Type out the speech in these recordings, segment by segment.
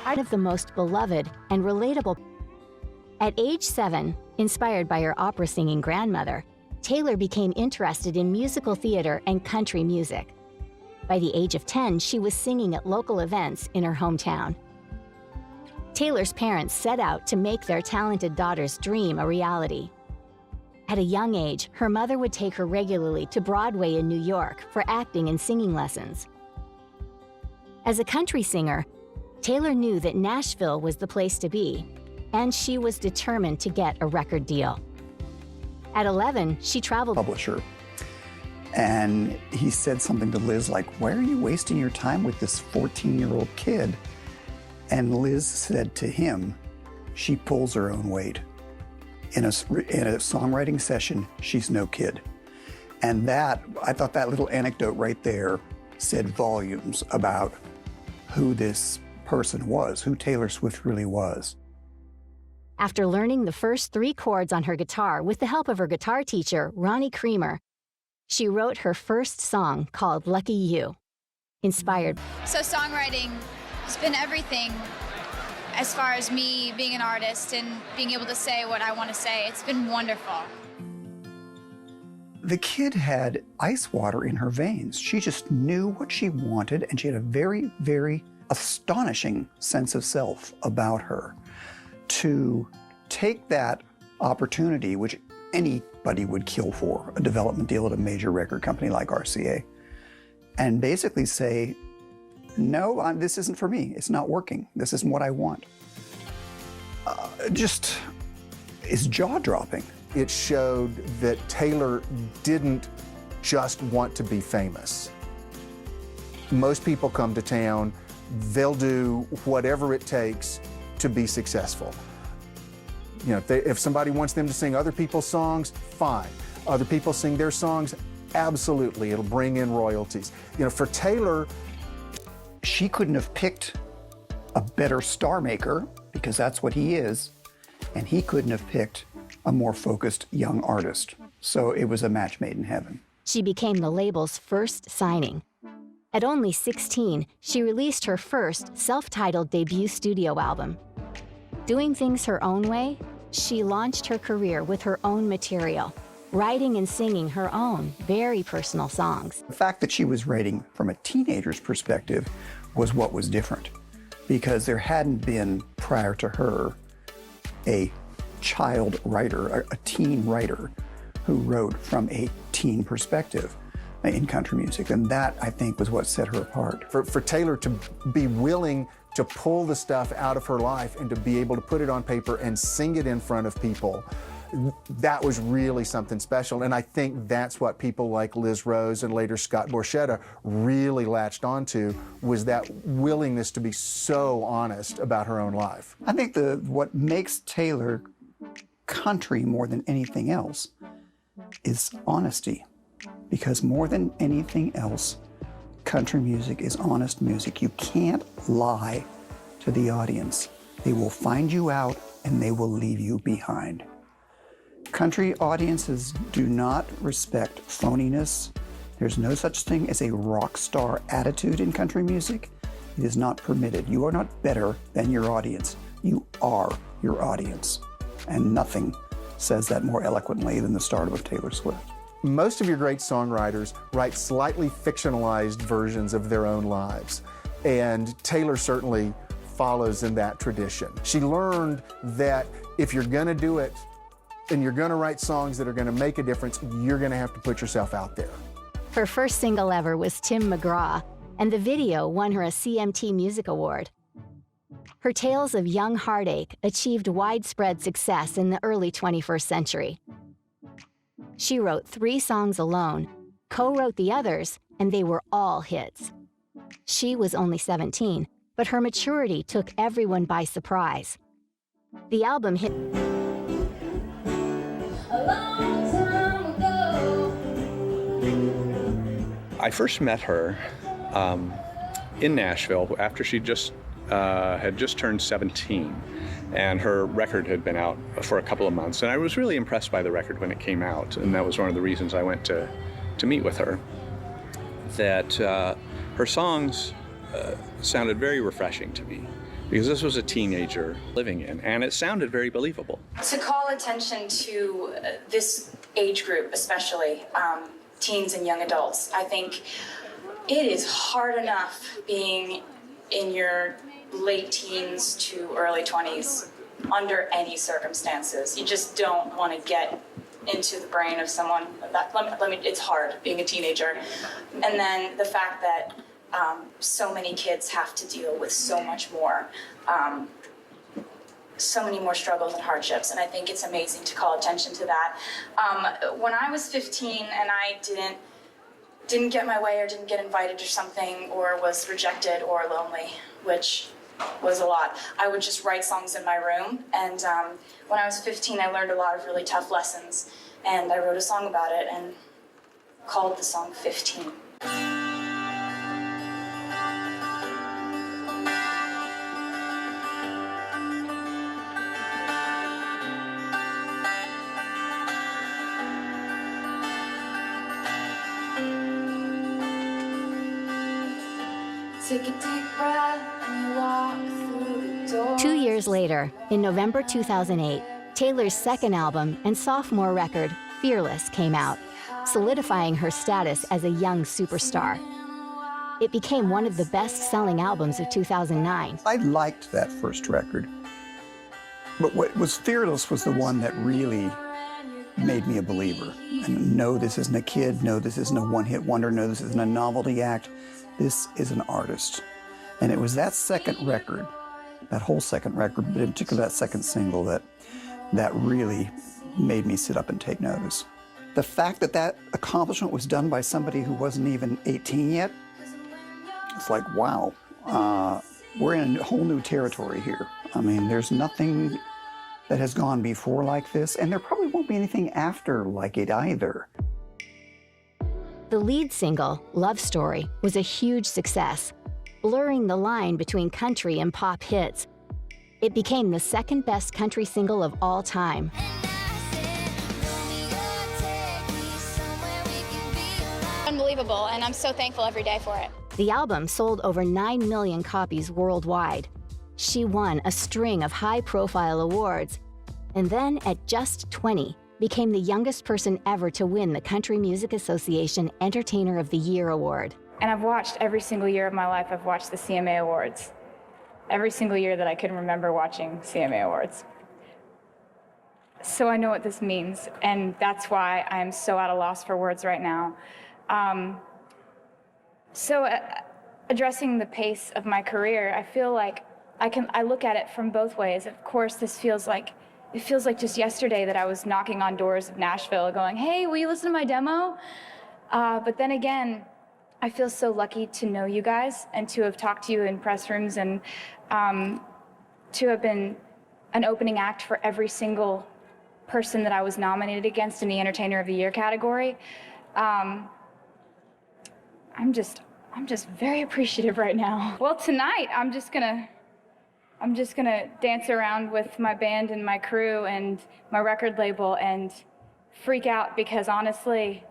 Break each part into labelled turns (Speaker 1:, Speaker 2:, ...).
Speaker 1: one of the most beloved and relatable. At age 7, inspired by her opera-singing grandmother, Taylor became interested in musical theater and country music. By the age of 10, she was singing at local events in her hometown. Taylor's parents set out to make their talented daughter's dream a reality. At a young age, her mother would take her regularly to Broadway in New York for acting and singing lessons. As a country singer, Taylor knew that Nashville was the place to be, and she was determined to get a record deal. At 11, she traveled
Speaker 2: publisher, and he said something to Liz like, "Why are you wasting your time with this 14-year-old kid?" And Liz said to him, "She pulls her own weight. In a songwriting session, she's no kid." And that, I thought that little anecdote right there said volumes about who this person was, who Taylor Swift really was.
Speaker 1: After learning the first 3 chords on her guitar with the help of her guitar teacher, Ronnie Creamer, she wrote her first song called Lucky You, inspired.
Speaker 3: So songwriting has been everything as far as me being an artist and being able to say what I want to say. It's been wonderful.
Speaker 2: The kid had ice water in her veins. She just knew what she wanted, and she had a very, very astonishing sense of self about her. To take that opportunity, which anybody would kill for, a development deal at a major record company like RCA, and basically say, "No, this isn't for me. It's not working. This isn't what I want." Just is jaw-dropping.
Speaker 4: It showed that Taylor didn't just want to be famous. Most people come to town, they'll do whatever it takes to be successful. You know, if somebody wants them to sing other people's songs, fine. Other people sing their songs, absolutely, it'll bring in royalties. You know, for Taylor,
Speaker 2: she couldn't have picked a better star maker, because that's what he is, and he couldn't have picked a more focused young artist. So it was a match made in heaven.
Speaker 1: She became the label's first signing. At only 16, she released her first self-titled debut studio album. Doing things her own way, she launched her career with her own material, writing and singing her own very personal songs.
Speaker 2: The fact that she was writing from a teenager's perspective was what was different, because there hadn't been, prior to her, a child writer, a teen writer who wrote from a teen perspective in country music. And that, I think, was what set her apart.
Speaker 4: For Taylor to be willing to pull the stuff out of her life and to be able to put it on paper and sing it in front of people, that was really something special. And I think that's what people like Liz Rose and later Scott Borchetta really latched onto, was that willingness to be so honest about her own life.
Speaker 2: I think what makes Taylor country more than anything else is honesty. Because more than anything else, country music is honest music. You can't lie to the audience. They will find you out and they will leave you behind. Country audiences do not respect phoniness. There's no such thing as a rock star attitude in country music. It is not permitted. You are not better than your audience. You are your audience. And nothing says that more eloquently than the stardom of Taylor Swift.
Speaker 4: Most of your great songwriters write slightly fictionalized versions of their own lives, and Taylor certainly follows in that tradition. She learned that if you're gonna do it and you're gonna write songs that are gonna make a difference, you're gonna have to put yourself out there.
Speaker 1: Her first single ever was Tim McGraw, and the video won her a CMT Music Award. Her tales of young heartache achieved widespread success in the early 21st century. She wrote 3 songs alone, co-wrote the others, and they were all hits. She was only 17, but her maturity took everyone by surprise. The album hit.
Speaker 5: A long time ago.
Speaker 6: I first met her in Nashville after she had just turned 17. And her record had been out for a couple of months. And I was really impressed by the record when it came out. And that was one of the reasons I went to meet with her. That her songs sounded very refreshing to me. because this was a teenager living in, and it sounded very believable.
Speaker 7: To call attention to this age group, especially teens and young adults, I think it is hard enough being in your late teens to early 20s under any circumstances. You just don't want to get into the brain of someone. It's hard being a teenager. And then the fact that so many kids have to deal with so much more, so many more struggles and hardships, and I think it's amazing to call attention to that. When I was 15 and I didn't get my way or didn't get invited or something, or was rejected or lonely, which was a lot, I would just write songs in my room. And when I was 15, I learned a lot of really tough lessons, and I wrote a song about it and called the song 15.
Speaker 5: Take a deep breath and walk through the door.
Speaker 1: 2 years later, in November 2008, Taylor's second album and sophomore record, Fearless, came out, solidifying her status as a young superstar. It became one of the best-selling albums of 2009.
Speaker 2: I liked that first record, but what was Fearless was the one that really made me a believer. And no, this isn't a kid. No, this isn't a one-hit wonder. No, this isn't a novelty act. This is an artist. And it was that second record, that whole second record, but in particular that second single, that really made me sit up and take notice. The fact that that accomplishment was done by somebody who wasn't even 18 yet, it's like, wow, we're in a whole new territory here. I mean, there's nothing that has gone before like this, and there probably won't be anything after like it either.
Speaker 1: The lead single, Love Story, was a huge success, blurring the line between country and pop hits. It became the second best country single of all time.
Speaker 3: Unbelievable, and I'm so thankful every day for it.
Speaker 1: The album sold over 9 million copies worldwide. She won a string of high-profile awards, and then at just 20, became the youngest person ever to win the Country Music Association Entertainer of the Year award.
Speaker 7: And I've watched every single year of my life, I've watched the CMA Awards. Every single year that I can remember watching CMA Awards. So I know what this means, and that's why I'm so at a loss for words right now. Addressing the pace of my career, I feel like I look at it from both ways. Of course, it feels like just yesterday that I was knocking on doors of Nashville going, hey, will you listen to my demo? But then again, I feel so lucky to know you guys and to have talked to you in press rooms and to have been an opening act for every single person that I was nominated against in the Entertainer of the Year category. I'm just very appreciative right now. Well, tonight I'm just gonna dance around with my band and my crew and my record label and freak out, because honestly,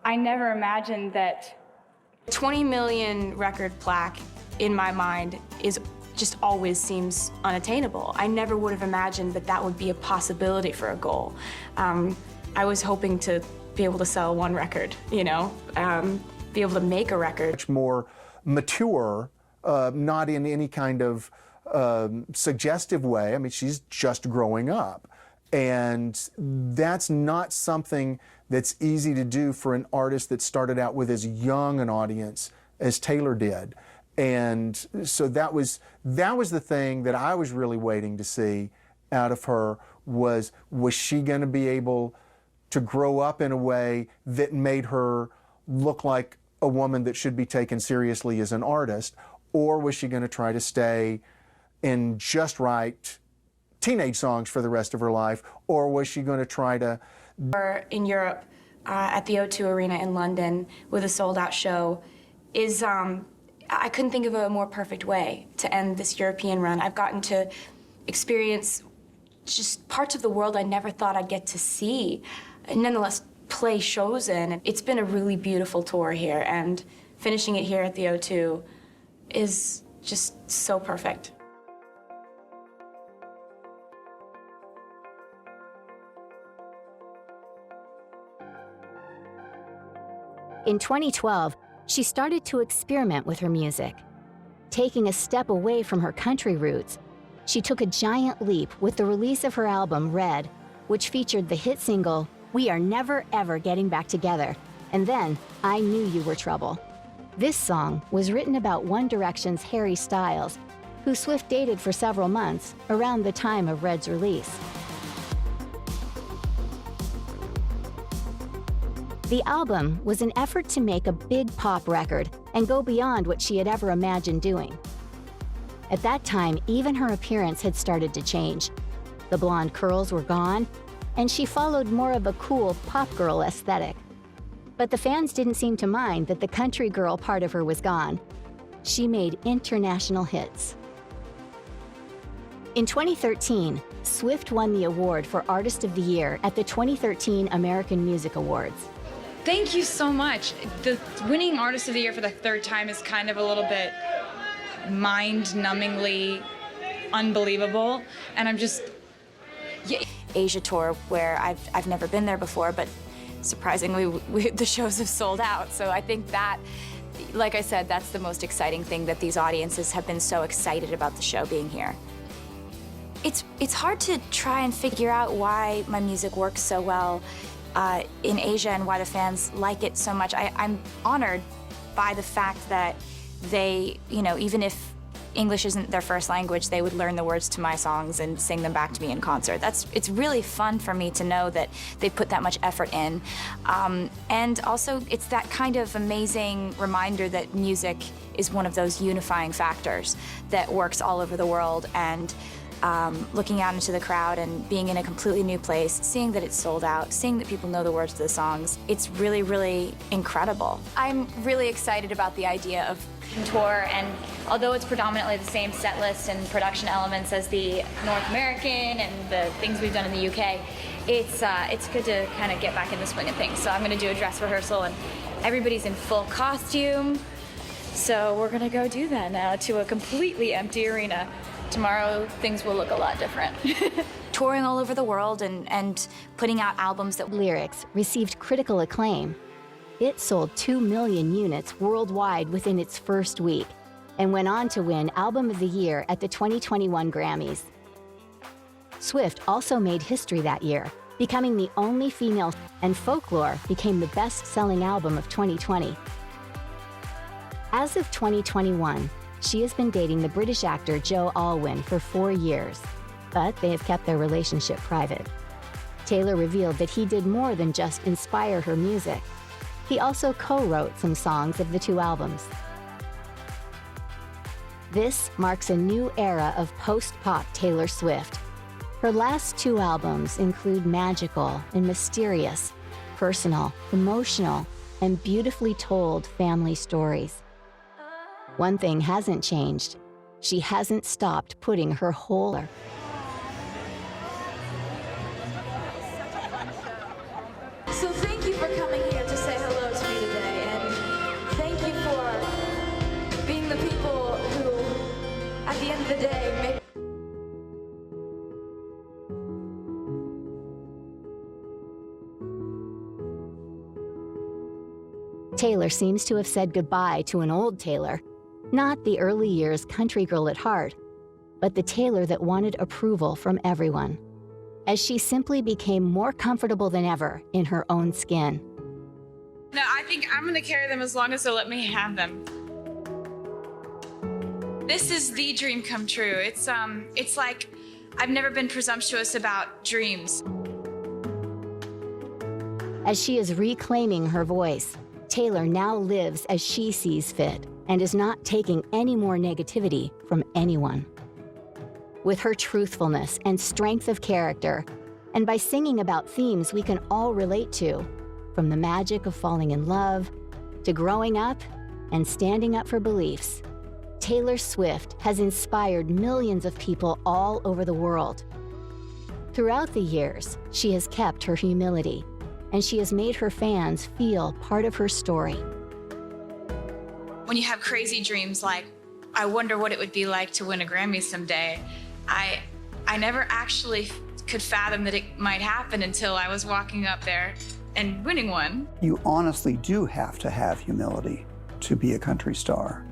Speaker 7: I never imagined that
Speaker 8: 20 million record plaque in my mind just always seems unattainable. I never would have imagined that would be a possibility for a goal. I was hoping to be able to sell one record, be able to make a record.
Speaker 4: Much more mature, not in any kind of suggestive way. I mean, she's just growing up. And that's not something that's easy to do for an artist that started out with as young an audience as Taylor did. And so that was the thing that I was really waiting to see out of her, was she going to be able to grow up in a way that made her look like a woman that should be taken seriously as an artist, or was she going to try to stay and just write teenage songs for the rest of her life, or was she going to try to...
Speaker 8: In Europe, at the O2 Arena in London, with a sold-out show, I couldn't think of a more perfect way to end this European run. I've gotten to experience just parts of the world I never thought I'd get to see, and nonetheless play shows in. It's been a really beautiful tour here, and finishing it here at the O2 is just so perfect.
Speaker 1: In 2012, she started to experiment with her music. Taking a step away from her country roots, she took a giant leap with the release of her album, Red, which featured the hit single, We Are Never Ever Getting Back Together, and then I Knew You Were Trouble. This song was written about One Direction's Harry Styles, who Swift dated for several months around the time of Red's release. The album was an effort to make a big pop record and go beyond what she had ever imagined doing. At that time, even her appearance had started to change. The blonde curls were gone, and she followed more of a cool pop girl aesthetic. But the fans didn't seem to mind that the country girl part of her was gone. She made international hits. In 2013, Swift won the award for Artist of the Year at the 2013 American Music Awards.
Speaker 9: Thank you so much. The winning Artist of the Year for the third time is kind of a little bit mind-numbingly unbelievable, and I'm just...
Speaker 8: Asia tour, where I've never been there before, but surprisingly, the shows have sold out. So I think that, like I said, that's the most exciting thing, that these audiences have been so excited about the show being here. It's hard to try and figure out why my music works so well in Asia and why the fans like it so much. I'm honored by the fact that they, even if English isn't their first language, they would learn the words to my songs and sing them back to me in concert. It's really fun for me to know that they put that much effort in. And also, it's that kind of amazing reminder that music is one of those unifying factors that works all over the world. And looking out into the crowd and being in a completely new place, seeing that it's sold out, seeing that people know the words to the songs, it's really, really incredible. I'm really excited about the idea of
Speaker 3: tour, and although it's predominantly the same set list and production elements as the North American and the things we've done in the UK, it's good to kind of get back in the swing of things. So I'm going to do a dress rehearsal, and everybody's in full costume. So we're going to go do that now to a completely empty arena. Tomorrow, things will look a lot different.
Speaker 8: touring all over the world and putting out albums that...
Speaker 1: Lyrics received critical acclaim. It sold 2 million units worldwide within its first week and went on to win Album of the Year at the 2021 Grammys. Swift also made history that year, becoming the only female, and Folklore became the best-selling album of 2020. As of 2021, she has been dating the British actor Joe Alwyn for 4 years, but they have kept their relationship private. Taylor revealed that he did more than just inspire her music. He also co-wrote some songs of the 2 albums. This marks a new era of post-pop Taylor Swift. Her last 2 albums include magical and mysterious, personal, emotional, and beautifully told family stories. One thing hasn't changed. She hasn't stopped putting her whole...
Speaker 5: So thank you for coming here to say hello to me today, and thank you for being the people who, at the end of the day, make...
Speaker 1: Taylor seems to have said goodbye to an old Taylor, not the early years country girl at heart, but the Taylor that wanted approval from everyone, as she simply became more comfortable than ever in her own skin.
Speaker 9: No, I think I'm gonna carry them as long as they'll let me have them. This is the dream come true. It's like I've never been presumptuous about dreams.
Speaker 1: As she is reclaiming her voice, Taylor now lives as she sees fit and is not taking any more negativity from anyone. With her truthfulness and strength of character, and by singing about themes we can all relate to, from the magic of falling in love to growing up and standing up for beliefs, Taylor Swift has inspired millions of people all over the world. Throughout the years, she has kept her humility, and she has made her fans feel part of her story.
Speaker 9: When you have crazy dreams like I wonder what it would be like to win a Grammy someday. I never actually could fathom that it might happen until I was walking up there and winning one.
Speaker 2: You honestly do have to have humility to be a country star,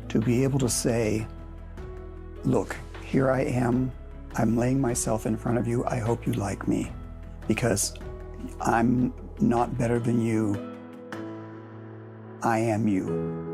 Speaker 2: to be able to say, look, here I am, I'm laying myself in front of you, I hope you like me, because I'm not better than you, I am you.